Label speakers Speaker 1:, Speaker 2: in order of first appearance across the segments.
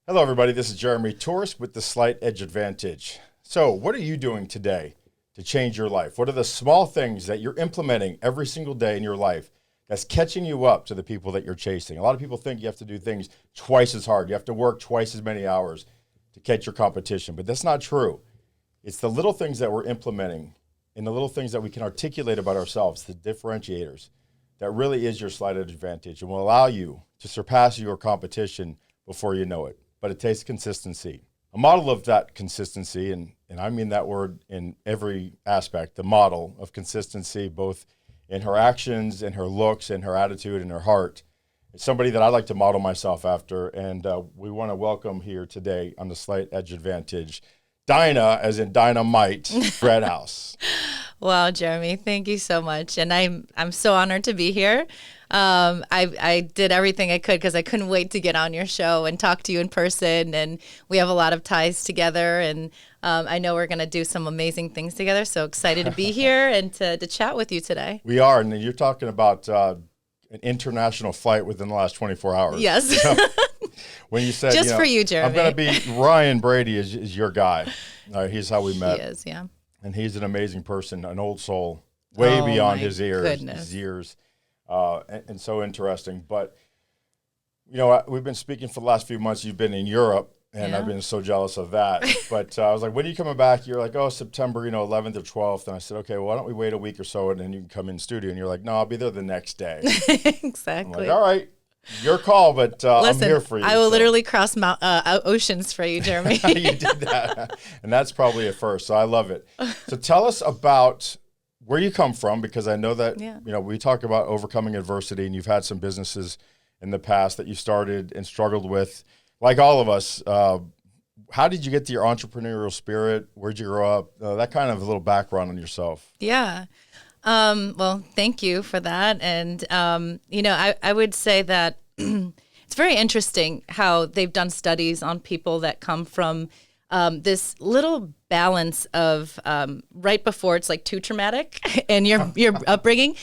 Speaker 1: Hello, everybody. This is Jeremy Torres with the Slight Edge Advantage. So what are you doing today to change your life? What are the small things that you're implementing every single day in your life that's catching you up to the people that you're chasing? A lot of people think you have to do things twice as hard. You have to work twice as many hours to catch your competition, but that's not true. It's the little things that we're implementing and the little things that we can articulate about ourselves, the differentiators, that really is your slight edge advantage and will allow you to surpass your competition before you know it. But it takes consistency. A model of that consistency, and I mean that word in every aspect, the model of consistency, both in her actions, in her looks, in her attitude, in her heart, is somebody that I like to model myself after. And we want to welcome here today on the Slight Edge Advantage, Dinah, as in dynamite, Redhouse.
Speaker 2: Wow, Jeremy, thank you so much. And I'm so honored to be here. I did everything I could because I couldn't wait to get on your show and talk to you in person. And we have a lot of ties together. And I know we're going to do some amazing things together. So excited to be here and to chat with you today.
Speaker 1: We are. And you're talking about an international flight within the last 24 hours.
Speaker 2: Yes.
Speaker 1: When you said,
Speaker 2: just for you, Jeremy.
Speaker 1: I'm going to be Ryan Brady is your guy. He's how we met.
Speaker 2: He is, yeah.
Speaker 1: And he's an amazing person, an old soul, way beyond his years. And so interesting. But, you know, we've been speaking for the last few months. You've been in Europe, and I've been so jealous of that. But I was like, when are you coming back? You're like, September, 11th or 12th. And I said, okay, well, why don't we wait a week or so, and then you can come in studio. And you're like, no, I'll be there the next day.
Speaker 2: Exactly.
Speaker 1: I'm like, all right, your call, but
Speaker 2: listen,
Speaker 1: I'm here for you.
Speaker 2: I will literally cross oceans for you, Jeremy.
Speaker 1: You did that. And that's probably a first, so I love it. So tell us about where you come from, because I know that, we talk about overcoming adversity, and you've had some businesses in the past that you started and struggled with, like all of us. How did you get to your entrepreneurial spirit? Where'd you grow up? That kind of a little background on yourself.
Speaker 2: Yeah. Well, thank you for that. And, I would say that it's very interesting how they've done studies on people that come from this little balance of right before it's like too traumatic and your upbringing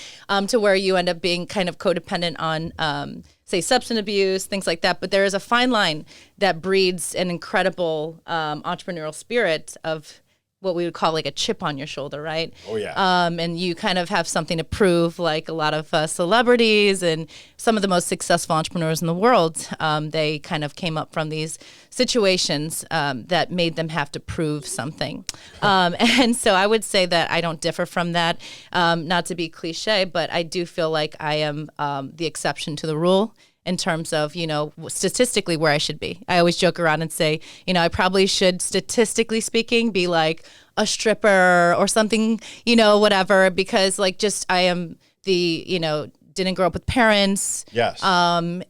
Speaker 2: to where you end up being kind of codependent on, say, substance abuse, things like that. But there is a fine line that breeds an incredible entrepreneurial spirit of what we would call like a chip on your shoulder, right?
Speaker 1: Oh, yeah.
Speaker 2: And you kind of have something to prove, like a lot of celebrities and some of the most successful entrepreneurs in the world, they kind of came up from these situations that made them have to prove something. And so I would say that I don't differ from that, not to be cliche, but I do feel like I am the exception to the rule in terms of, statistically where I should be. I always joke around and say, I probably should, statistically speaking, be like a stripper or something, whatever, because I am didn't grow up with parents.
Speaker 1: Yes.
Speaker 2: The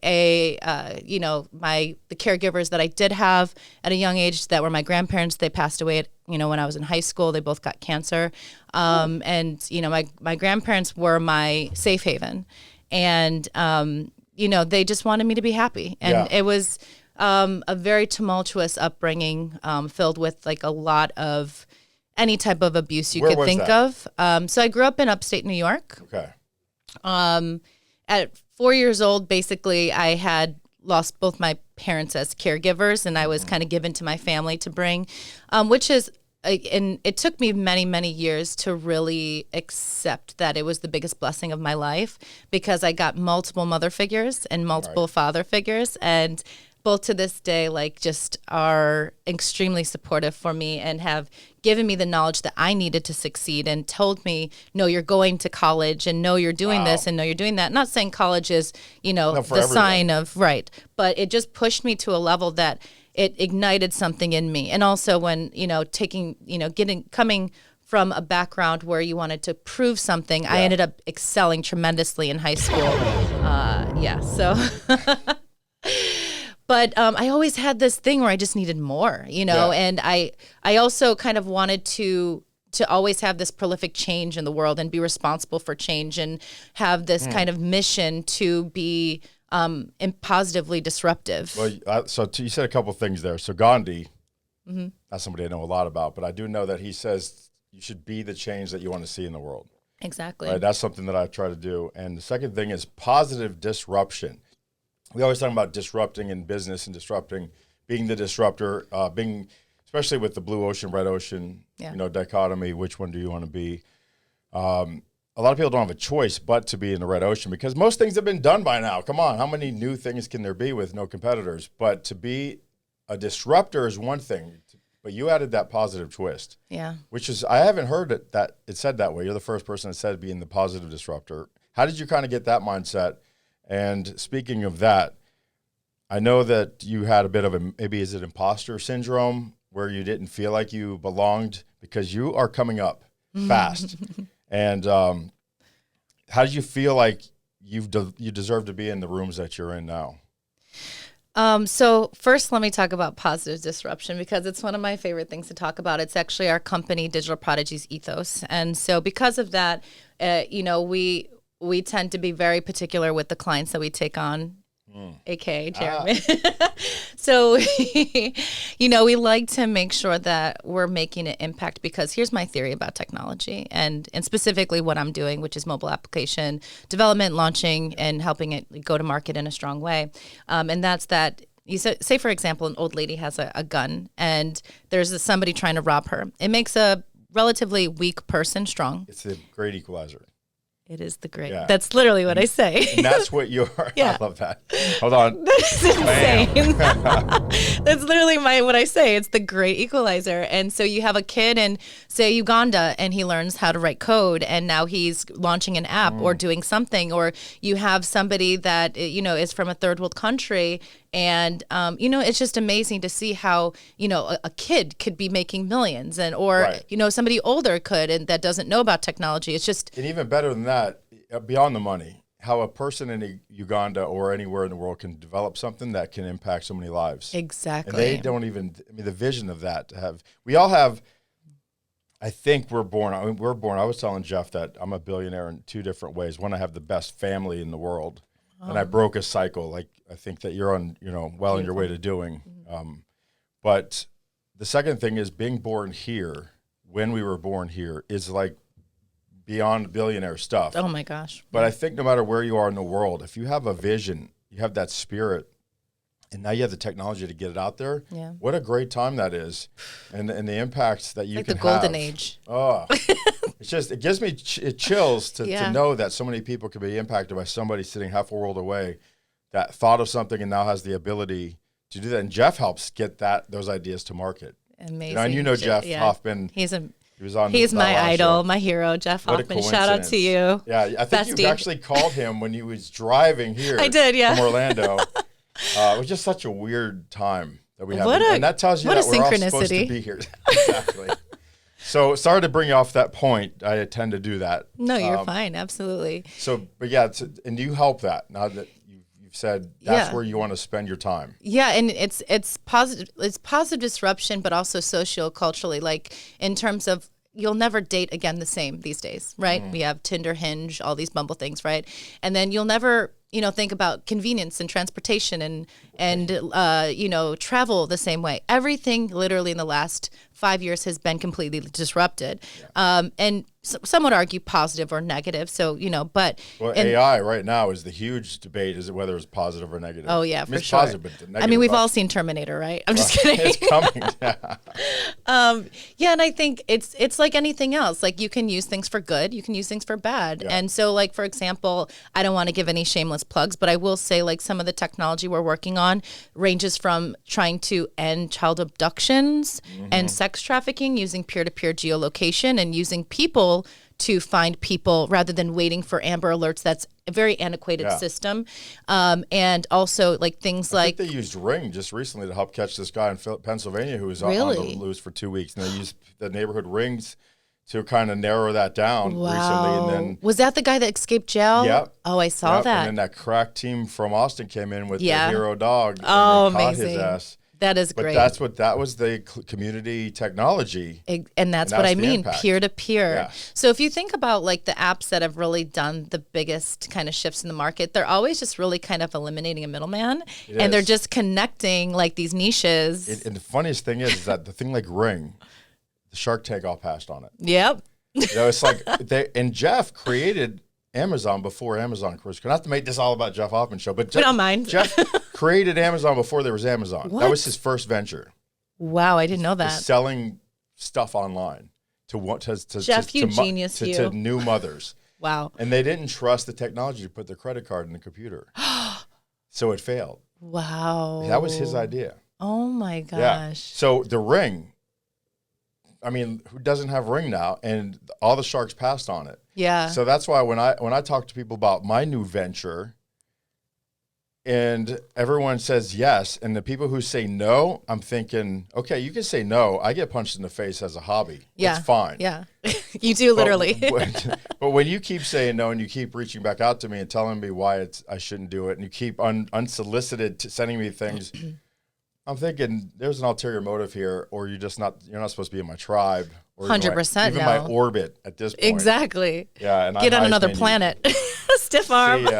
Speaker 2: caregivers that I did have at a young age that were my grandparents, they passed away at, when I was in high school. They both got cancer. And my grandparents were my safe haven. And, they just wanted me to be happy. And it was a very tumultuous upbringing filled with like a lot of any type of abuse you could think of. So I grew up in upstate New York.
Speaker 1: Okay.
Speaker 2: At 4 years old, basically, I had lost both my parents as caregivers, and I was kind of given to my family to bring, which is, and it took me many, many years to really accept that it was the biggest blessing of my life, because I got multiple mother figures and multiple father figures, and both to this day, just are extremely supportive for me and have given me the knowledge that I needed to succeed and told me, no, you're going to college, and no, you're doing this, and no, you're doing that. I'm not saying college is, the sign of, right. But it just pushed me to a level that it ignited something in me. And also when, coming from a background where you wanted to prove something, I ended up excelling tremendously in high school. But I always had this thing where I just needed more, and I also kind of wanted to always have this prolific change in the world and be responsible for change and have this kind of mission to be positively disruptive.
Speaker 1: Well, you said a couple of things there. So Gandhi, that's somebody I know a lot about, but I do know that he says you should be the change that you want to see in the world.
Speaker 2: Exactly.
Speaker 1: Right? That's something that I try to do. And the second thing is positive disruption. We always talk about disrupting in business and disrupting, being the disruptor, being, especially with the blue ocean, red ocean, dichotomy, which one do you want to be? A lot of people don't have a choice but to be in the red ocean because most things have been done by now. Come on, how many new things can there be with no competitors? But to be a disruptor is one thing, but you added that positive twist.
Speaker 2: Yeah.
Speaker 1: Which is, I haven't heard it said that way. You're the first person that said being the positive disruptor. How did you kind of get that mindset? And speaking of that, I know that you had a bit of maybe is it imposter syndrome where you didn't feel like you belonged because you are coming up fast. And how did you feel like you deserve to be in the rooms that you're in now?
Speaker 2: So first, let me talk about positive disruption because it's one of my favorite things to talk about. It's actually our company, Digital Prodigee's ethos. And so because of that, we tend to be very particular with the clients that we take on, aka Jeremy. So, we like to make sure that we're making an impact because here's my theory about technology and specifically what I'm doing, which is mobile application development, launching, and helping it go to market in a strong way. And that's that. You say, for example, an old lady has a gun and there's somebody trying to rob her. It makes a relatively weak person strong.
Speaker 1: It's a great equalizer.
Speaker 2: It is the great. Yeah. That's literally what I say.
Speaker 1: And that's what you are. Yeah. I love that. Hold on.
Speaker 2: That's insane. That's literally what I say. It's the great equalizer. And so you have a kid in, say, Uganda, and he learns how to write code, and now he's launching an app or doing something. Or you have somebody that, is from a third world country, and, it's just amazing to see how, a kid could be making millions or somebody older could and that doesn't know about technology. It's just.
Speaker 1: And even better than that, beyond the money, how a person in Uganda or anywhere in the world can develop something that can impact so many lives.
Speaker 2: Exactly.
Speaker 1: And they don't even, the vision of that we all have, I think we're born, I was telling Jeff that I'm a billionaire in two different ways. One, I have the best family in the world. And I broke a cycle, like I think that you're on, well on your way to doing. But the second thing is being born here, when we were born here, is like beyond billionaire stuff.
Speaker 2: Oh my gosh.
Speaker 1: But I think no matter where you are in the world, if you have a vision, you have that spirit, and now you have the technology to get it out there.
Speaker 2: Yeah.
Speaker 1: What a great time that is. And the impacts that you can have.
Speaker 2: Like the golden age.
Speaker 1: Oh. It gives me chills to know that so many people can be impacted by somebody sitting half a world away that thought of something and now has the ability to do that. And Jeff helps get those ideas to market.
Speaker 2: Amazing.
Speaker 1: And Jeff Hoffman.
Speaker 2: He's
Speaker 1: He's
Speaker 2: my idol, my hero, Jeff Hoffman. Shout out to you.
Speaker 1: Yeah, I think you actually called him when he was driving here.
Speaker 2: I did, yeah.
Speaker 1: From Orlando. It was just such a weird time that we have.
Speaker 2: And
Speaker 1: that tells you that we're all supposed to be here. Exactly. So sorry to bring you off that point. I tend to do that.
Speaker 2: No, you're fine. Absolutely.
Speaker 1: But yeah, and you help that now that you've said that's where you want to spend your time.
Speaker 2: Yeah, and it's positive. It's positive disruption, but also socio-culturally. Like in terms of you'll never date again the same these days, right? We have Tinder, Hinge, all these Bumble things, right? And then you'll never think about convenience and transportation and travel the same way. Everything literally in the last 5 years has been completely disrupted. And some would argue positive or negative. So, but.
Speaker 1: Well, AI right now is the huge debate, is it whether it's positive or negative?
Speaker 2: Oh, yeah, for sure.
Speaker 1: Positive, but negative,
Speaker 2: we've all seen Terminator, right? I'm just kidding.
Speaker 1: It's coming,
Speaker 2: and I think it's like anything else. Like you can use things for good, you can use things for bad. Yeah. And so, like, for example, I don't want to give any shameless plugs, but I will say, like, some of the technology we're working on ranges from trying to end child abductions and sex trafficking using peer-to-peer geolocation and using people to find people rather than waiting for Amber Alerts. That's a very antiquated system. And also like things
Speaker 1: I think they used Ring just recently to help catch this guy in Pennsylvania who was on the loose for 2 weeks. And they used the neighborhood rings to kind of narrow that down recently. And then
Speaker 2: was that the guy that escaped jail?
Speaker 1: Yep.
Speaker 2: Oh, I saw that.
Speaker 1: And then that crack team from Austin came in with the hero dog.
Speaker 2: Oh,
Speaker 1: and they
Speaker 2: amazing.
Speaker 1: Caught his ass.
Speaker 2: That is great.
Speaker 1: But that was the community technology.
Speaker 2: And that's what I mean,
Speaker 1: impact.
Speaker 2: Peer-to-peer.
Speaker 1: Yeah.
Speaker 2: So if you think about like the apps that have really done the biggest kind of shifts in the market, they're always just really kind of eliminating a middleman. And they're just connecting like these niches.
Speaker 1: And the funniest thing is that the thing like Ring, the Shark Tank all passed on it.
Speaker 2: Yep.
Speaker 1: It's like and Jeff created Amazon before Amazon, of course. Not to make this all about Jeff Hoffman show, but
Speaker 2: We don't mind.
Speaker 1: Jeff created Amazon before there was Amazon.
Speaker 2: What?
Speaker 1: That was his first venture.
Speaker 2: Wow, I didn't know that.
Speaker 1: Selling stuff online to
Speaker 2: Jeff, you genius,
Speaker 1: to new mothers.
Speaker 2: Wow.
Speaker 1: And they didn't trust the technology to put their credit card in the computer. So it failed.
Speaker 2: Wow.
Speaker 1: That was his idea.
Speaker 2: Oh my gosh.
Speaker 1: Yeah. So the Ring, I mean, who doesn't have Ring now? And all the sharks passed on it.
Speaker 2: Yeah.
Speaker 1: So that's why when I talk to people about my new venture, and everyone says yes, and the people who say no, I'm thinking, okay, you can say no. I get punched in the face as a hobby.
Speaker 2: Yeah.
Speaker 1: It's fine.
Speaker 2: Yeah. You do literally.
Speaker 1: But when you keep saying no and you keep reaching back out to me and telling me why I shouldn't do it, and you keep unsolicited sending me things, I'm thinking there's an ulterior motive here, or you're not supposed to be in my tribe, or
Speaker 2: 100%
Speaker 1: even my orbit at this point.
Speaker 2: Exactly.
Speaker 1: Yeah, and
Speaker 2: get on another
Speaker 1: you.
Speaker 2: planet. Stiff arm.
Speaker 1: See,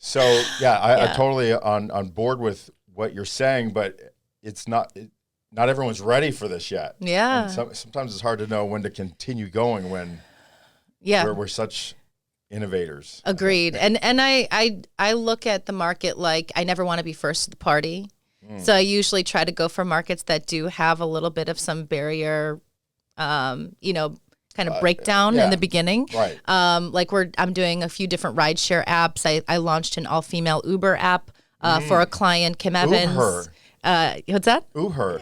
Speaker 1: so I totally on board with what you're saying, but it's not everyone's ready for this yet.
Speaker 2: Yeah.
Speaker 1: And sometimes it's hard to know when to continue going when we're such innovators.
Speaker 2: Agreed. And I look at the market like I never want to be first to the party. So I usually try to go for markets that do have a little bit of some barrier, kind of breakdown in the beginning.
Speaker 1: Right.
Speaker 2: I'm doing a few different rideshare apps. I launched an all-female Uber app for a client, Kim Evans.
Speaker 1: Uber.
Speaker 2: What's that?
Speaker 1: Uber.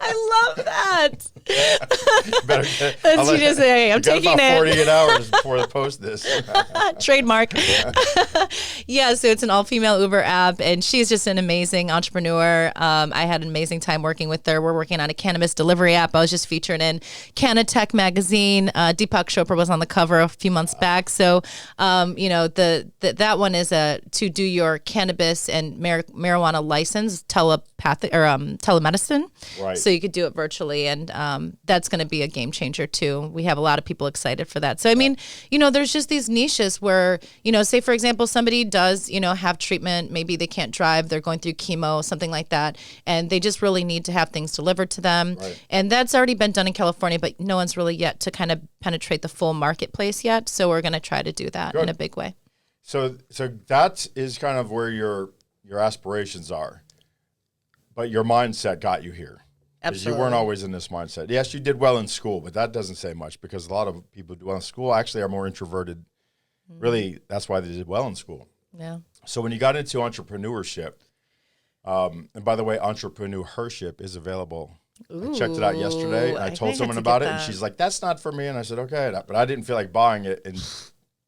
Speaker 2: I love that.
Speaker 1: That's
Speaker 2: you just say, I'm taking
Speaker 1: about
Speaker 2: it.
Speaker 1: 48 hours before I post this.
Speaker 2: Trademark. Yeah, so it's an all-female Uber app, and she's just an amazing entrepreneur. I had an amazing time working with her. We're working on a cannabis delivery app. I was just featured in Canatech magazine. Deepak Chopra was on the cover a few months back. So, that one is to do your cannabis and marijuana license telepathic or telemedicine.
Speaker 1: Right.
Speaker 2: So you could do it virtually, and that's going to be a game changer too. We have a lot of people excited for that. So I mean, there's just these niches where, say for example, somebody does, have treatment, maybe they can't drive, they're going through chemo, something like that, and they just really need to have things delivered to them.
Speaker 1: Right.
Speaker 2: And that's already been done in California, but no one's really yet to kind of penetrate the full marketplace yet. So we're going to try to do that in a big way.
Speaker 1: So that is kind of where your aspirations are, but your mindset got you here.
Speaker 2: Absolutely.
Speaker 1: You weren't always in this mindset. Yes, you did well in school, but that doesn't say much because a lot of people who do well in school actually are more introverted. Mm-hmm. Really, that's why they did well in school.
Speaker 2: Yeah.
Speaker 1: So when you got into entrepreneurship, and by the way, entrepreneurship is available.
Speaker 2: Ooh,
Speaker 1: I checked it out yesterday. And I told someone about it, and she's like, "That's not for me." And I said, "Okay," but I didn't feel like buying it. And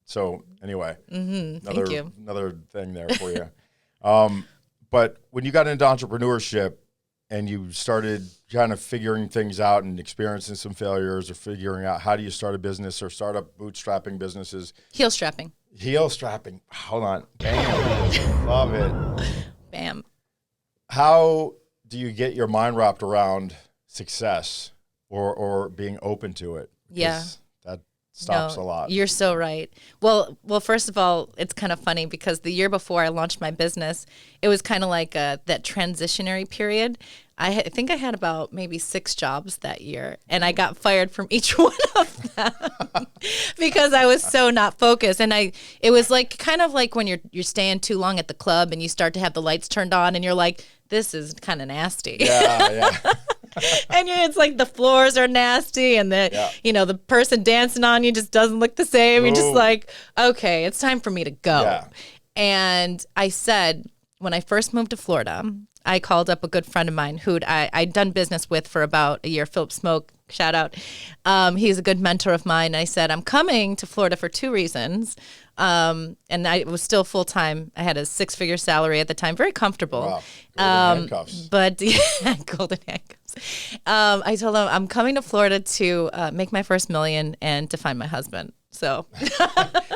Speaker 1: so anyway,
Speaker 2: Thank you.
Speaker 1: Another thing there for you. But when you got into entrepreneurship and you started kind of figuring things out and experiencing some failures or figuring out how do you start a business or start up bootstrapping businesses.
Speaker 2: Heel strapping.
Speaker 1: Hold on. Bam. Love it.
Speaker 2: Bam.
Speaker 1: How do you get your mind wrapped around success or being open to it? Because that stops a lot.
Speaker 2: You're so right. Well, first of all, it's kind of funny because the year before I launched my business, it was kind of like that transitionary period. I think I had about maybe 6 jobs that year, and I got fired from each one of them because I was so not focused. And it was like kind of like when you're staying too long at the club and you start to have the lights turned on, and you're like, this is kind of nasty.
Speaker 1: Yeah.
Speaker 2: And it's like the floors are nasty, and the person dancing on you just doesn't look the same. You're just like, okay, it's time for me to go.
Speaker 1: Yeah.
Speaker 2: And I said, when I first moved to Florida, I called up a good friend of mine who I'd done business with for about a year, Philip Smoke, shout out. He's a good mentor of mine. And I said, I'm coming to Florida for 2 reasons. And I was still full-time. I had a 6-figure salary at the time, very comfortable.
Speaker 1: Wow. Golden handcuffs.
Speaker 2: But golden handcuffs. I told him I'm coming to Florida to make my first $1 million and to find my husband. So,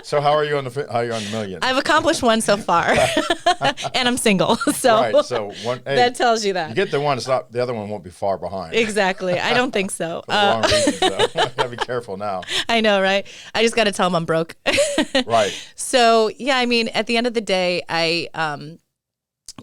Speaker 1: so how are you on the million?
Speaker 2: I've accomplished one so far, and I'm single. So,
Speaker 1: right, so
Speaker 2: that tells you that
Speaker 1: you get the one. It's not the other one won't be far behind.
Speaker 2: Exactly. I don't think so.
Speaker 1: For the wrong reasons, though. Gotta be careful now.
Speaker 2: I know, right? I just got to tell him I'm broke.
Speaker 1: Right.
Speaker 2: So yeah, I mean, at the end of the day, I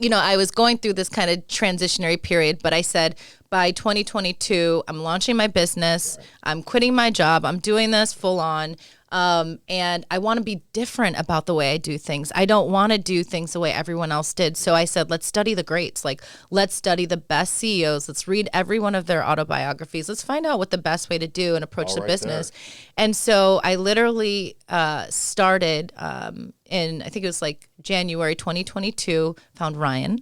Speaker 2: was going through this kind of transitionary period, but I said, by 2022, I'm launching my business. Right. I'm quitting my job. I'm doing this full on. And I want to be different about the way I do things. I don't want to do things the way everyone else did. So I said, let's study the greats. Like, let's study the best CEOs. Let's read every one of their autobiographies. Let's find out what the best way to do and approach the business. There. And so I literally started in, I think it was like January 2022, found Ryan.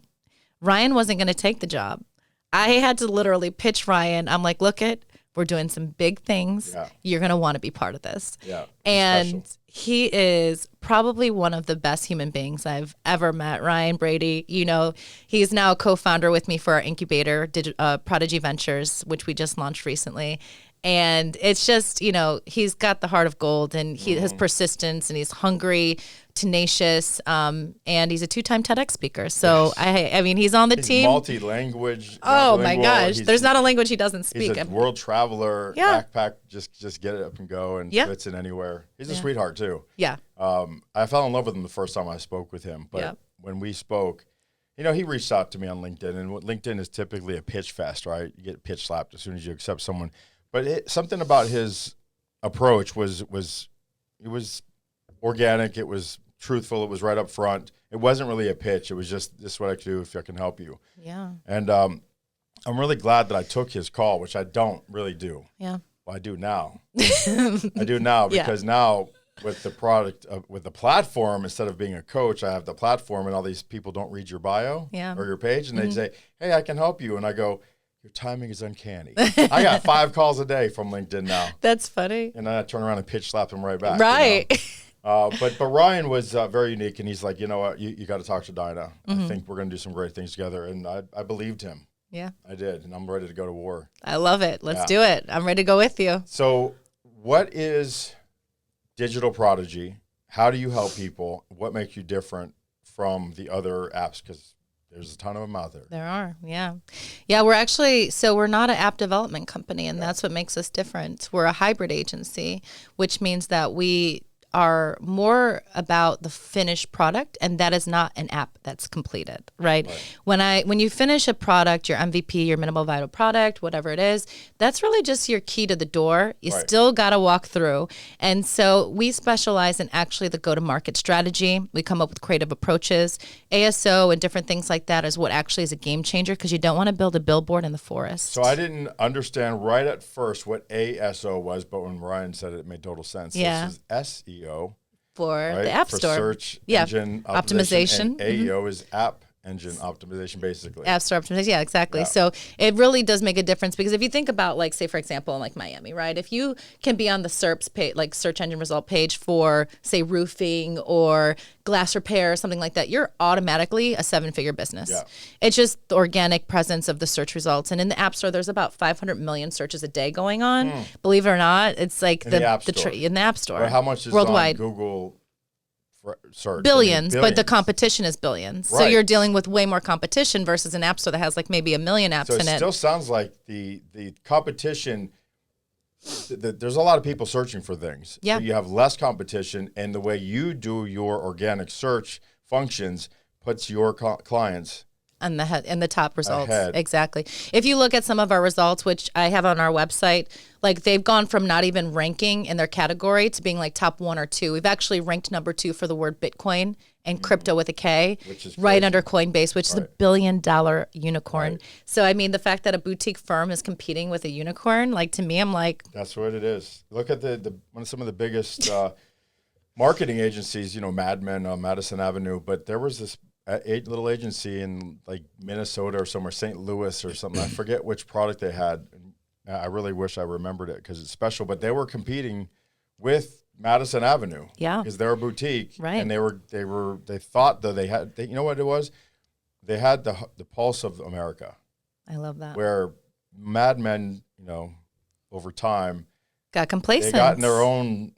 Speaker 2: Ryan wasn't going to take the job. I had to literally pitch Ryan. I'm like, we're doing some big things. Yeah. You're going to want to be part of this.
Speaker 1: Yeah.
Speaker 2: And he is probably one of the best human beings I've ever met. Ryan Brady, he's now a co-founder with me for our incubator, Prodigy Ventures, which we just launched recently. And it's just, he's got the heart of gold, and he has persistence, and he's hungry, tenacious, and he's a 2-time TEDx speaker. So I mean, he's on the team.
Speaker 1: Multi-language.
Speaker 2: Oh my gosh, there's not a language he doesn't speak.
Speaker 1: He's a world traveler. Yeah. Backpack, just get it up and go, and fits in anywhere. He's a sweetheart too.
Speaker 2: Yeah.
Speaker 1: I fell in love with him the first time I spoke with him, but when we spoke, he reached out to me on LinkedIn, and LinkedIn is typically a pitch fest, right? You get pitch slapped as soon as you accept someone. But something about his approach was organic. It was truthful. It was right up front. It wasn't really a pitch. It was just, this is what I can do if I can help you.
Speaker 2: Yeah.
Speaker 1: And I'm really glad that I took his call, which I don't really do.
Speaker 2: Yeah.
Speaker 1: Well, I do now. I do now because now with the product, with the platform, instead of being a coach, I have the platform, and all these people don't read your bio or your page, and they say, hey, I can help you. And I go, your timing is uncanny. I got 5 calls a day from LinkedIn now.
Speaker 2: That's funny.
Speaker 1: And then I turn around and pitch slap them right back.
Speaker 2: Right.
Speaker 1: But Ryan was very unique, and he's like, you know what, you got to talk to Dinah. I think we're going to do some great things together. And I believed him.
Speaker 2: Yeah.
Speaker 1: I did, and I'm ready to go to war.
Speaker 2: I love it. Let's do it. I'm ready to go with you.
Speaker 1: So what is Digital Prodigee? How do you help people? What makes you different from the other apps? Because there's a ton of them out there.
Speaker 2: There are, yeah. Yeah, we're not an app development company, and that's what makes us different. We're a hybrid agency, which means that we are more about the finished product, and that is not an app that's completed, right? When you finish a product, your MVP, your minimal viable product, whatever it is, that's really just your key to the door. You still got to walk through. And so we specialize in actually the go-to-market strategy. We come up with creative approaches. ASO and different things like that is what actually is a game changer, because you don't want to build a billboard in the forest.
Speaker 1: So I didn't understand right at first what ASO was, but when Ryan said it, it made total sense.
Speaker 2: Yeah.
Speaker 1: This is SEO.
Speaker 2: For the App Store.
Speaker 1: For search engine optimization. And AEO is app engine optimization, basically.
Speaker 2: App Store optimization, yeah, exactly. Yeah. So it really does make a difference, because if you think about, like, say, for example, like Miami, right? If you can be on the SERPs page, like search engine result page for, say, roofing or glass repair or something like that, you're automatically a 7-figure business. Yeah. It's just the organic presence of the search results. And in the App Store, there's about 500 million searches a day going on. Believe it or not, it's like in the App Store.
Speaker 1: Or how much is
Speaker 2: worldwide
Speaker 1: on Google search?
Speaker 2: Billions, but the competition is billions.
Speaker 1: Right.
Speaker 2: So you're dealing with way more competition versus an App Store that has like maybe 1 million apps in it.
Speaker 1: So it still sounds like the competition, there's a lot of people searching for things.
Speaker 2: Yeah.
Speaker 1: But you have less competition, and the way you do your organic search functions puts your clients
Speaker 2: and the top results.
Speaker 1: Ahead.
Speaker 2: Exactly. If you look at some of our results, which I have on our website, like they've gone from not even ranking in their category to being like top 1 or 2. We've actually ranked number 2 for the word Bitcoin and crypto with a K,
Speaker 1: which is
Speaker 2: right
Speaker 1: crazy.
Speaker 2: under Coinbase, which is $1 billion unicorn.
Speaker 1: Right.
Speaker 2: So, I mean, the fact that a boutique firm is competing with a unicorn, like, to me, I'm like,
Speaker 1: that's what it is. Look at some of the biggest marketing agencies, Mad Men, Madison Avenue, but there was this little agency in like Minnesota or somewhere, St. Louis or something. I forget which product they had. I really wish I remembered it because it's special, but they were competing with Madison Avenue.
Speaker 2: Yeah.
Speaker 1: Because they're a boutique.
Speaker 2: Right.
Speaker 1: And they thought though you know what it was? They had the pulse of America.
Speaker 2: I love that.
Speaker 1: Where Mad Men, over time
Speaker 2: got complacent.
Speaker 1: They got in their own,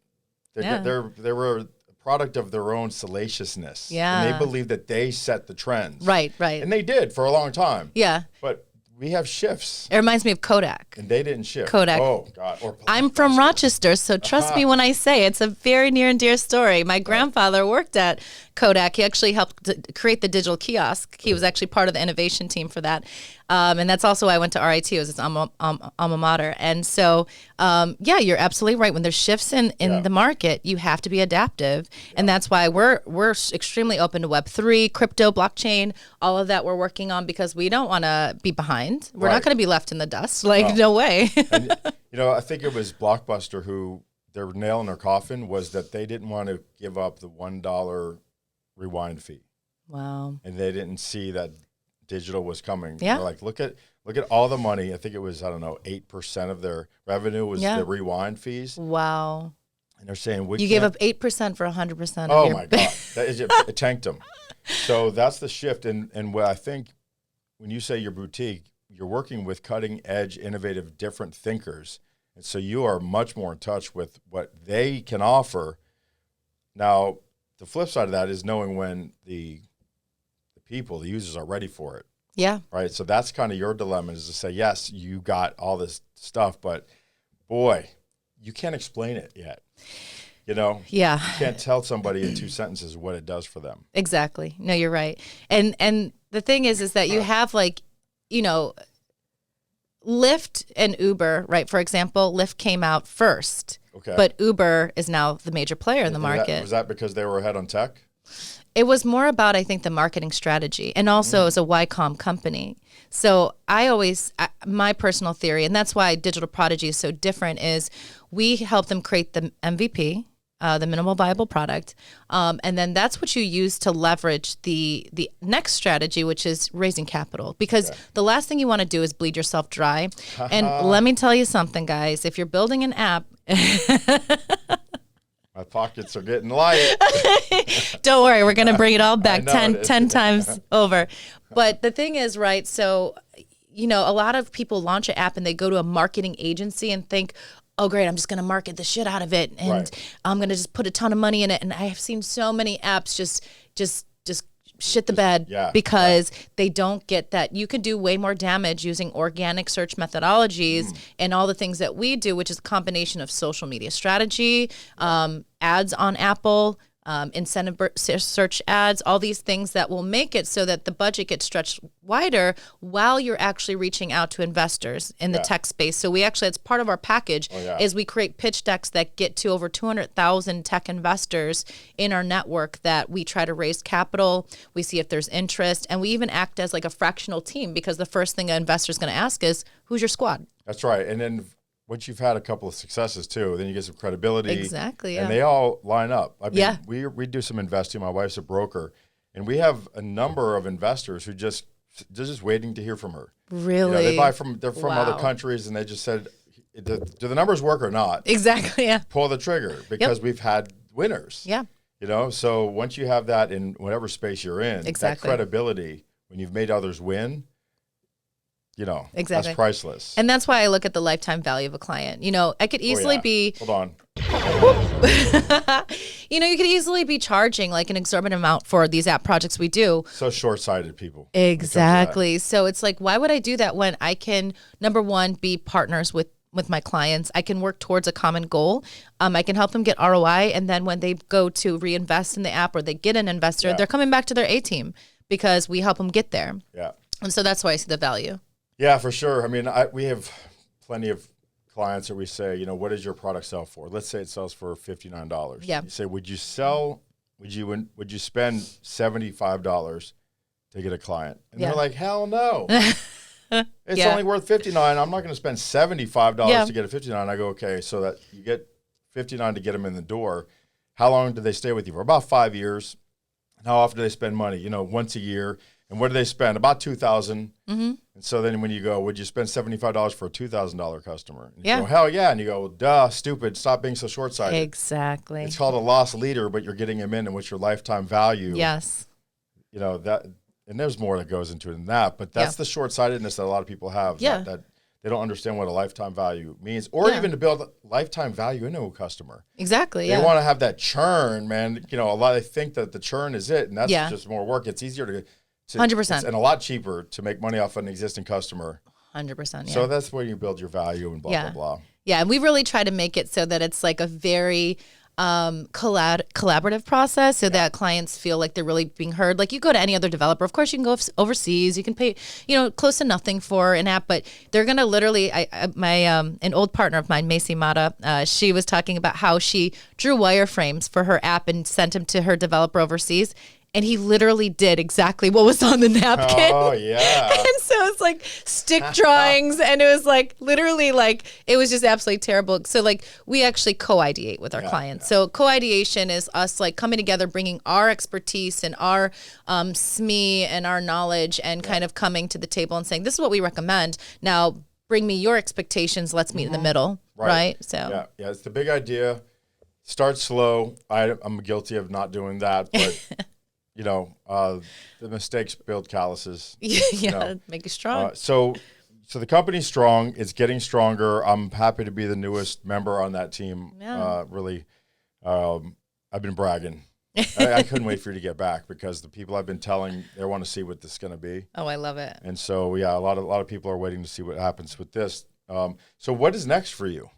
Speaker 1: they were product of their own salaciousness.
Speaker 2: Yeah.
Speaker 1: And they believed that they set the trends.
Speaker 2: Right.
Speaker 1: And they did for a long time.
Speaker 2: Yeah.
Speaker 1: But we have shifts.
Speaker 2: It reminds me of Kodak.
Speaker 1: And they didn't shift.
Speaker 2: Kodak.
Speaker 1: Oh, God. Or
Speaker 2: I'm from Rochester, so trust me when I say it's a very near and dear story. My grandfather worked at Kodak. He actually helped create the digital kiosk. He was actually part of the innovation team for that. And that's also why I went to RIT. It was its alma mater. And so, yeah, you're absolutely right. When there's shifts in the market, you have to be adaptive. And that's why we're extremely open to Web3, crypto, blockchain, all of that we're working on because we don't want to be behind. We're not going to be left in the dust. Like, no way.
Speaker 1: And, I think it was Blockbuster who their nail in their coffin was that they didn't want to give up the $1 rewind fee.
Speaker 2: Wow.
Speaker 1: And they didn't see that digital was coming.
Speaker 2: Yeah.
Speaker 1: They're like, look at all the money. I think it was, 8% of their revenue was the rewind fees.
Speaker 2: Wow.
Speaker 1: And they're saying,
Speaker 2: you gave up 8% for 100%
Speaker 1: oh
Speaker 2: of your...
Speaker 1: my God. It tanked them. So that's the shift. And what I think when you say your boutique, you're working with cutting edge, innovative, different thinkers. And so you are much more in touch with what they can offer. Now, the flip side of that is knowing when the people, the users are ready for it.
Speaker 2: Yeah.
Speaker 1: Right. So that's kind of your dilemma is to say, yes, you got all this stuff, but boy, you can't explain it yet. Yeah. You can't tell somebody in 2 sentences what it does for them.
Speaker 2: Exactly. No, you're right. And the thing is that you have Lyft and Uber, right? For example, Lyft came out first, but Uber is now the major player in the market. Was
Speaker 1: that because they were ahead on tech?
Speaker 2: It was more about, I think, the marketing strategy, and also as a YCOM company. So my personal theory, and that's why Digital Prodigee is so different, is we help them create the MVP, the minimal viable product, and then that's what you use to leverage the next strategy, which is raising capital. Because the last thing you want to do is bleed yourself dry. And let me tell you something, guys. If you're building an app...
Speaker 1: My pockets are getting light.
Speaker 2: Don't worry, we're going to bring it all back 10 times over. But the thing is, right, so, a lot of people launch an app and they go to a marketing agency and think, oh, great, I'm just going to market the shit out of it. And I'm going to just put a ton of money in it. And I have seen so many apps just shit the bed because they don't get that. You can do way more damage using organic search methodologies and all the things that we do, which is a combination of social media strategy, ads on Apple, incentive search ads, all these things that will make it so that the budget gets stretched wider while you're actually reaching out to investors in the tech space. So we actually, it's part of our package, is we create pitch decks that get to over 200,000 tech investors in our network that we try to raise capital. We see if there's interest, and we even act as like a fractional team because the first thing an investor is going to ask is, who's your squad?
Speaker 1: That's right. And then once you've had a couple of successes too, then you get some credibility.
Speaker 2: Exactly.
Speaker 1: And they all line up. I mean, we do some investing. My wife's a broker, and we have a number of investors who they're just waiting to hear from her.
Speaker 2: Really?
Speaker 1: They're from other countries, and they just said, do the numbers work or not?
Speaker 2: Exactly. Yeah.
Speaker 1: Pull the trigger because we've had winners.
Speaker 2: Yeah.
Speaker 1: So once you have that in whatever space you're in, that credibility, when you've made others win, that's priceless.
Speaker 2: And that's why I look at the lifetime value of a client. I could easily be...
Speaker 1: Hold on.
Speaker 2: You could easily be charging like an exorbitant amount for these app projects we do.
Speaker 1: So short-sighted people.
Speaker 2: Exactly. So it's like, why would I do that when I can, number one, be partners with my clients? I can work towards a common goal. I can help them get ROI. And then when they go to reinvest in the app or they get an investor, they're coming back to their A team because we help them get there. Yeah. And so that's why I see the value. Yeah,
Speaker 1: for sure. I mean, we have plenty of clients that we say, what does your product sell for? Let's say it sells for $59.
Speaker 2: Yeah.
Speaker 1: You say, would you spend $75 to get a client? And they're like, hell no. It's only worth $59. I'm not going to spend $75 to get a $59. I go, okay, so that you get $59 to get them in the door. How long do they stay with you for? About 5 years. And how often do they spend money? Once a year. And what do they spend? About $2,000. Mm-hmm. And so then when you go, would you spend $75 for a $2,000 customer? And you go, hell yeah. And you go, duh, stupid. Stop being so short-sighted.
Speaker 2: Exactly.
Speaker 1: It's called a loss leader, but you're getting him in, and what's your lifetime value?
Speaker 2: Yes.
Speaker 1: That, and there's more that goes into it than that, but that's the short-sightedness that a lot of people have.
Speaker 2: Yeah.
Speaker 1: That they don't understand what a lifetime value means, or even to build lifetime value into a customer.
Speaker 2: Exactly.
Speaker 1: They want to have that churn, man. A lot they think that the churn is it, and that's just more work. It's easier to
Speaker 2: 100%.
Speaker 1: And a lot cheaper to make money off an existing customer.
Speaker 2: 100%. Yeah.
Speaker 1: So that's where you build your value and blah, blah, blah.
Speaker 2: Yeah. And we really try to make it so that it's like a very collaborative process so that clients feel like they're really being heard. Like you go to any other developer, of course you can go overseas, you can pay, close to nothing for an app, but they're going to literally, an old partner of mine, Macy Mata, she was talking about how she drew wireframes for her app and sent them to her developer overseas. And he literally did exactly what was on the napkin.
Speaker 1: Oh, yeah.
Speaker 2: And so it's like stick drawings. And it was like literally like, it was just absolutely terrible. So like we actually co-ideate with our clients. Yeah. So co-ideation is us like coming together, bringing our expertise and our SME and our knowledge and kind of coming to the table and saying, this is what we recommend. Now bring me your expectations. Let's meet in the middle. Right. So
Speaker 1: yeah, it's the big idea. Start slow. I'm guilty of not doing that, but the mistakes build calluses.
Speaker 2: Make you strong.
Speaker 1: So the company's strong. It's getting stronger. I'm happy to be the newest member on that team. Yeah. Really, I've been bragging. I couldn't wait for you to get back because the people I've been telling, they want to see what this is going to be.
Speaker 2: Oh, I love it.
Speaker 1: And so, a lot of people are waiting to see what happens with this. So what is next for you?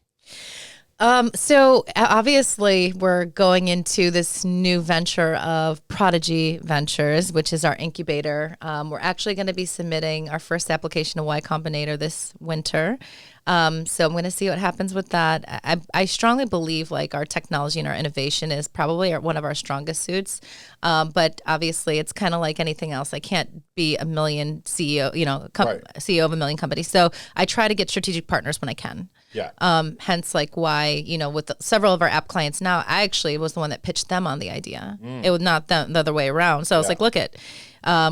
Speaker 2: So obviously we're going into this new venture of Prodigee Ventures, which is our incubator. We're actually going to be submitting our first application to Y Combinator this winter. So I'm going to see what happens with that. I strongly believe like our technology and our innovation is probably one of our strongest suits. But obviously it's kind of like anything else. I can't be a million CEO, CEO of a million companies. So I try to get strategic partners when I can.
Speaker 1: Yeah.
Speaker 2: Hence like why, with several of our app clients now, I actually was the one that pitched them on the idea. It was not the other way around. So I was like, look at,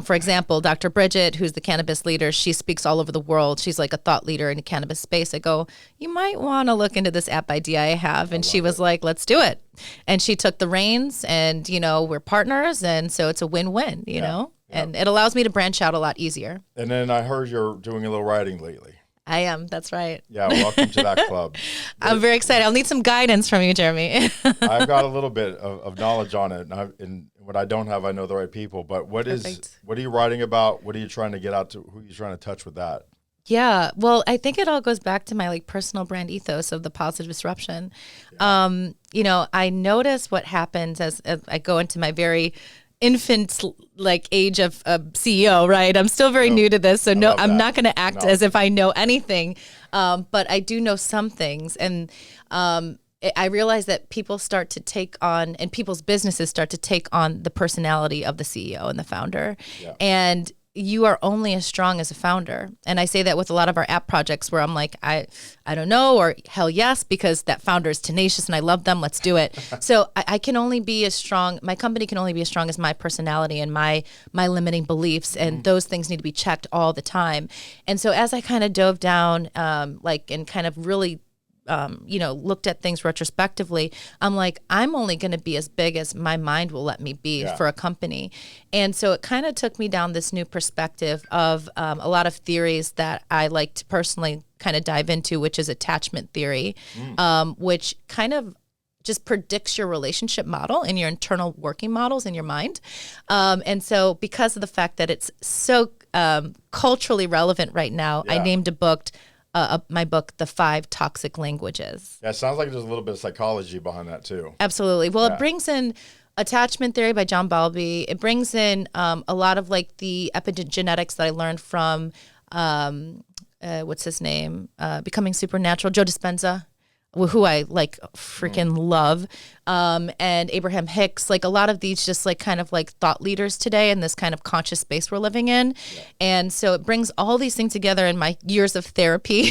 Speaker 2: for example, Dr. Bridget, who's the cannabis leader, she speaks all over the world. She's like a thought leader in the cannabis space. I go, you might want to look into this app idea I have. And she was like, let's do it. And she took the reins and, we're partners. And so it's a win-win, you know, and it allows me to branch out a lot easier.
Speaker 1: And then I heard you're doing a little writing lately.
Speaker 2: I am. That's right.
Speaker 1: Yeah. Welcome to that club.
Speaker 2: I'm very excited. I'll need some guidance from you, Jeremy.
Speaker 1: I've got a little bit of knowledge on it. And what I don't have, I know the right people. But what are you writing about? What are you trying to get out to? Who are you trying to touch with that?
Speaker 2: Yeah. Well, I think it all goes back to my like personal brand ethos of the positive disruption. Yeah. I notice what happens as I go into my very infant like age of CEO, right? I'm still very new to this. So I'm not going to act as if I know anything. But I do know some things. And I realize that people start to take on, and people's businesses start to take on the personality of the CEO and the founder. Yeah. And you are only as strong as a founder. And I say that with a lot of our app projects where I'm like, I don't know, or hell yes, because that founder is tenacious and I love them. Let's do it. So I can only be as strong. My company can only be as strong as my personality and my limiting beliefs. And those things need to be checked all the time. And so as I kind of dove down, and kind of really looked at things retrospectively, I'm like, I'm only going to be as big as my mind will let me be for a company. And so it kind of took me down this new perspective of a lot of theories that I like to personally kind of dive into, which is attachment theory, which kind of just predicts your relationship model and your internal working models in your mind. And so because of the fact that it's so culturally relevant right now, I named my book, The 5 Toxic Languages.
Speaker 1: Yeah, it sounds like there's a little bit of psychology behind that too.
Speaker 2: Absolutely. Well, it brings in attachment theory by John Bowlby. It brings in a lot of like the epigenetics that I learned from, what's his name? Becoming Supernatural, Joe Dispenza, who I like freaking love, and Abraham Hicks, like a lot of these just like kind of like thought leaders today in this kind of conscious space we're living in. Yeah. And so it brings all these things together in my years of therapy.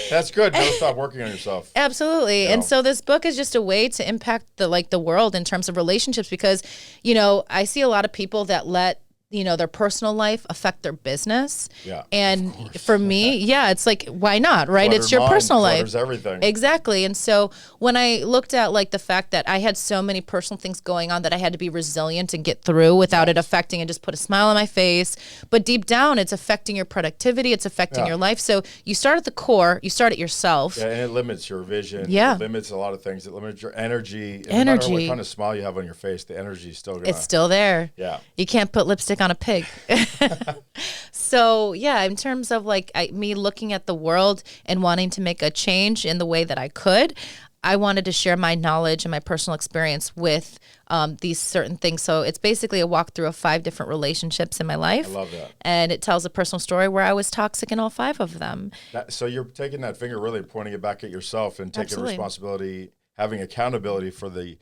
Speaker 1: That's good. Don't stop working on yourself.
Speaker 2: Absolutely. And so this book is just a way to impact the world in terms of relationships, because, I see a lot of people that let their personal life affect their business. Yeah. And for me, it's like, why not, right? It's your personal life.
Speaker 1: Everything.
Speaker 2: Exactly. And so when I looked at like the fact that I had so many personal things going on that I had to be resilient and get through without it affecting, and just put a smile on my face. But deep down, it's affecting your productivity. It's affecting your life. So you start at the core, you start at yourself.
Speaker 1: Yeah, and it limits your vision.
Speaker 2: Yeah.
Speaker 1: It limits a lot of things. It limits your energy. No matter what kind of smile you have on your face, the energy is still going to.
Speaker 2: It's still there.
Speaker 1: Yeah.
Speaker 2: You can't put lipstick lipstick on a pig. So yeah, in terms of like me looking at the world and wanting to make a change in the way that I could, I wanted to share my knowledge and my personal experience with these certain things. So it's basically a walkthrough of 5 different relationships in my life.
Speaker 1: I love that.
Speaker 2: And it tells a personal story where I was toxic in all 5 of them.
Speaker 1: So you're taking that finger, really pointing it back at yourself and taking
Speaker 2: Absolutely.
Speaker 1: responsibility, having accountability for the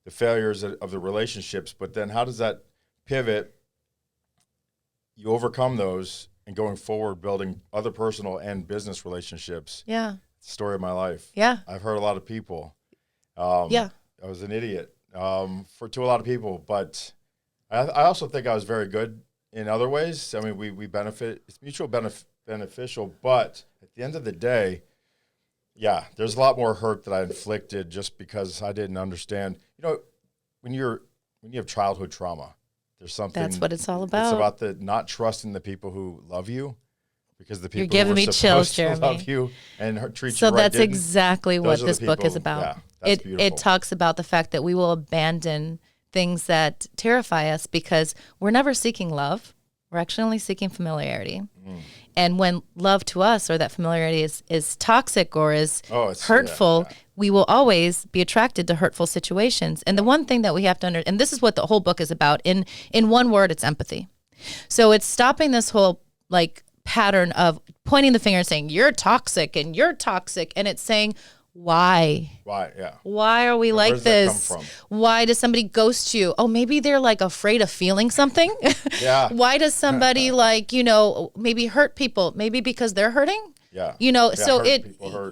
Speaker 1: failures of the relationships. But then how does that pivot? You overcome those and going forward, building other personal and business relationships.
Speaker 2: Yeah.
Speaker 1: Story of my life.
Speaker 2: Yeah.
Speaker 1: I've heard a lot of people.
Speaker 2: Yeah.
Speaker 1: I was an idiot to a lot of people, but I also think I was very good in other ways. I mean, we benefit. It's mutual beneficial, but at the end of the day, yeah, there's a lot more hurt that I inflicted just because I didn't understand. You know, when you have childhood trauma, there's something.
Speaker 2: That's what it's all about.
Speaker 1: It's about the not trusting the people who love you. Because the people
Speaker 2: You're giving
Speaker 1: who
Speaker 2: me
Speaker 1: are
Speaker 2: chills,
Speaker 1: supposed to
Speaker 2: Jeremy.
Speaker 1: love you and treat you
Speaker 2: So
Speaker 1: right
Speaker 2: that's
Speaker 1: didn't.
Speaker 2: exactly what
Speaker 1: Those are
Speaker 2: this
Speaker 1: the
Speaker 2: book is
Speaker 1: people-
Speaker 2: about.
Speaker 1: yeah, that's beautiful.
Speaker 2: It talks about the fact that we will abandon things that terrify us because we're never seeking love. We're actually only seeking familiarity. And when love to us or that familiarity is toxic or is hurtful, we will always be attracted to hurtful situations. And the one thing that we have to and this is what the whole book is about. In one word, it's empathy. So it's stopping this whole like pattern of pointing the finger and saying, you're toxic, and it's saying, why?
Speaker 1: Yeah.
Speaker 2: Why are we like
Speaker 1: where does that
Speaker 2: this?
Speaker 1: come from?
Speaker 2: Why does somebody ghost you? Oh, maybe they're like afraid of feeling something.
Speaker 1: Yeah.
Speaker 2: Why does somebody like, maybe hurt people? Maybe because they're hurting?
Speaker 1: Yeah.
Speaker 2: So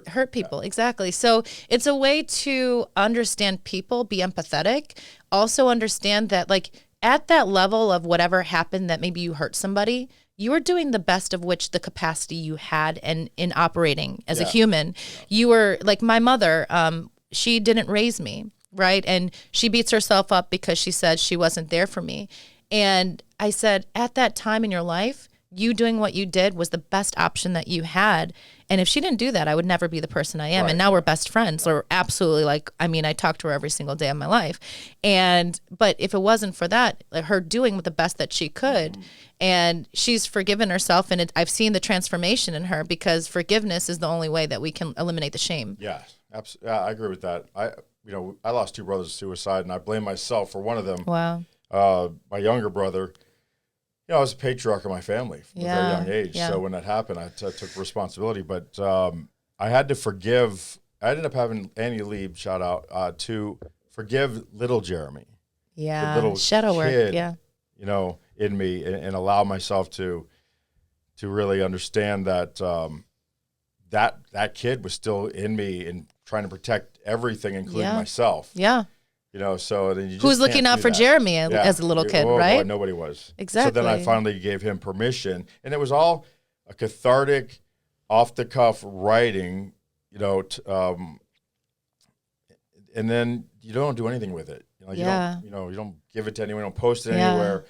Speaker 1: hurt
Speaker 2: people. Exactly. So it's a way to understand people, be empathetic, also understand that like at that level of whatever happened that maybe you hurt somebody, you were doing the best of which the capacity you had and in operating as a human. You were like my mother, she didn't raise me, right? And she beats herself up because she said she wasn't there for me. And I said, at that time in your life, you doing what you did was the best option that you had. And if she didn't do that, I would never be the person I am. Right. And now we're best friends. We're absolutely I talk to her every single day of my life. But if it wasn't for that, like her doing the best that she could, and she's forgiven herself, and I've seen the transformation in her because forgiveness is the only way that we can eliminate the shame.
Speaker 1: Yeah, absolutely. Yeah, I agree with that. I lost 2 brothers to suicide, and I blame myself for one of them.
Speaker 2: Wow.
Speaker 1: My younger brother. I was a patriarch of my family from a very young age.
Speaker 2: Yeah.
Speaker 1: So when that happened, I took responsibility. But I had to forgive. I ended up having Annie Lieb, shout out, to forgive little Jeremy.
Speaker 2: Yeah,
Speaker 1: the little
Speaker 2: shadow
Speaker 1: kid,
Speaker 2: work. Yeah,
Speaker 1: in me, and allow myself to really understand that that kid was still in me and trying to protect everything, including myself.
Speaker 2: Yeah.
Speaker 1: So then you just
Speaker 2: who's looking out for Jeremy as a little kid, right?
Speaker 1: Boy, nobody was.
Speaker 2: Exactly.
Speaker 1: So then I finally gave him permission, and it was all a cathartic, off the cuff writing, and then you don't do anything with it. You don't give it to anyone, you don't post it anywhere.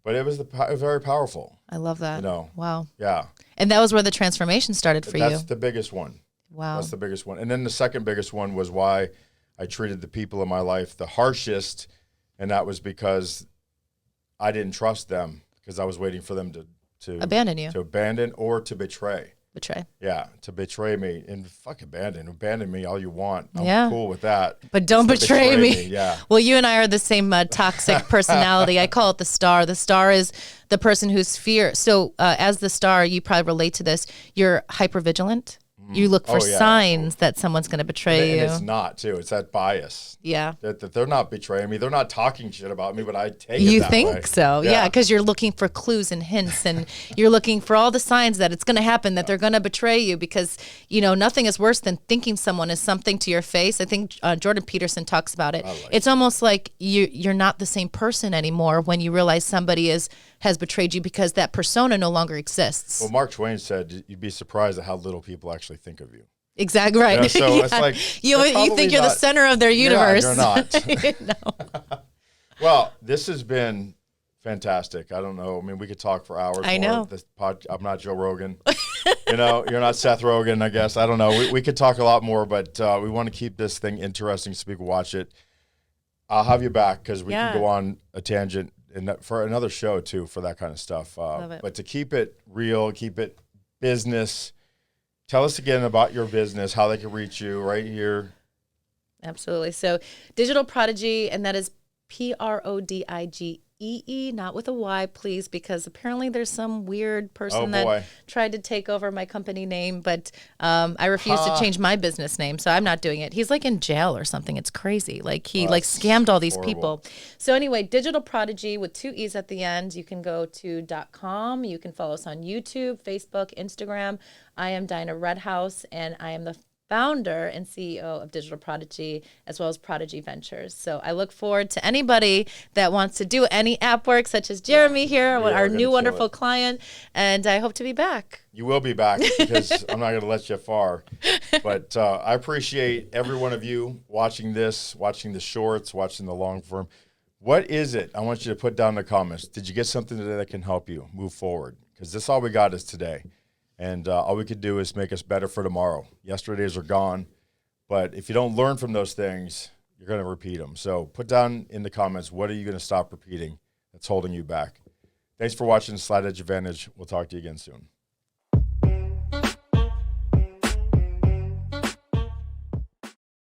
Speaker 1: But it was very powerful.
Speaker 2: I love that. Wow.
Speaker 1: Yeah.
Speaker 2: And that was where the transformation started for you.
Speaker 1: That's the biggest one.
Speaker 2: Wow.
Speaker 1: That's the biggest one. And then the second biggest one was why I treated the people in my life the harshest, and that was because I didn't trust them because I was waiting for them to
Speaker 2: abandon you,
Speaker 1: to abandon or to betray. Yeah, to betray me and abandon me all you want. I'm cool with that.
Speaker 2: But don't betray me.
Speaker 1: Yeah.
Speaker 2: Well, you and I are the same toxic personality. I call it the star. The star is the person who's fear. So as the star, you probably relate to this. You're hypervigilant. You look for signs that someone's going to betray you.
Speaker 1: And it's not, too. It's that bias.
Speaker 2: Yeah.
Speaker 1: That they're not betraying me. They're not talking shit about me, but I take it
Speaker 2: You
Speaker 1: that
Speaker 2: think
Speaker 1: way.
Speaker 2: so? Yeah, because you're looking for clues and hints, and you're looking for all the signs that it's going to happen, that they're going to betray you, because, nothing is worse than thinking someone is something to your face. I think Jordan Peterson talks about it. It's almost like you're not the same person anymore when you realize somebody has betrayed you, because that persona no longer exists.
Speaker 1: Well, Mark Twain said you'd be surprised at how little people actually think of you.
Speaker 2: Exactly right.
Speaker 1: So it's like
Speaker 2: you think you're the center of their universe.
Speaker 1: Yeah, you're not.
Speaker 2: No.
Speaker 1: Well, this has been fantastic. I don't know. I mean, we could talk for hours.
Speaker 2: I know.
Speaker 1: I'm not Joe Rogan. You're not Seth Rogen, I guess. I don't know. We could talk a lot more, but we want to keep this thing interesting so people watch it. I'll have you back because we can go on a tangent for another show too, for that kind of stuff.
Speaker 2: Love it.
Speaker 1: But to keep it real, keep it business. Tell us again about your business, how they can reach you right here.
Speaker 2: Absolutely. So Digital Prodigee, and that is Prodigee, not with a Y, please, because apparently there's some weird person that tried to take over my company name, but I refuse to change my business name, so I'm not doing it. He's like in jail or something. It's crazy. Like he scammed all these people. So anyway, Digital Prodigee with 2 E's at the end. You can go to .com. You can follow us on YouTube, Facebook, Instagram. I am Dinah Redhouse, and I am the founder and CEO of Digital Prodigee, as well as Prodigy Ventures. So I look forward to anybody that wants to do any app work, such as Jeremy here, our new wonderful client, and I hope to be back.
Speaker 1: You will be back, because I'm not going to let you far. But I appreciate every one of you watching this, watching the shorts, watching the long form. What is it? I want you to put down in the comments. Did you get something today that can help you move forward? Because this all we got is today. And all we could do is make us better for tomorrow. Yesterdays are gone. But if you don't learn from those things, you're going to repeat them. So put down in the comments, what are you going to stop repeating that's holding you back? Thanks for watching Slight Edge Advantage. We'll talk to you again soon.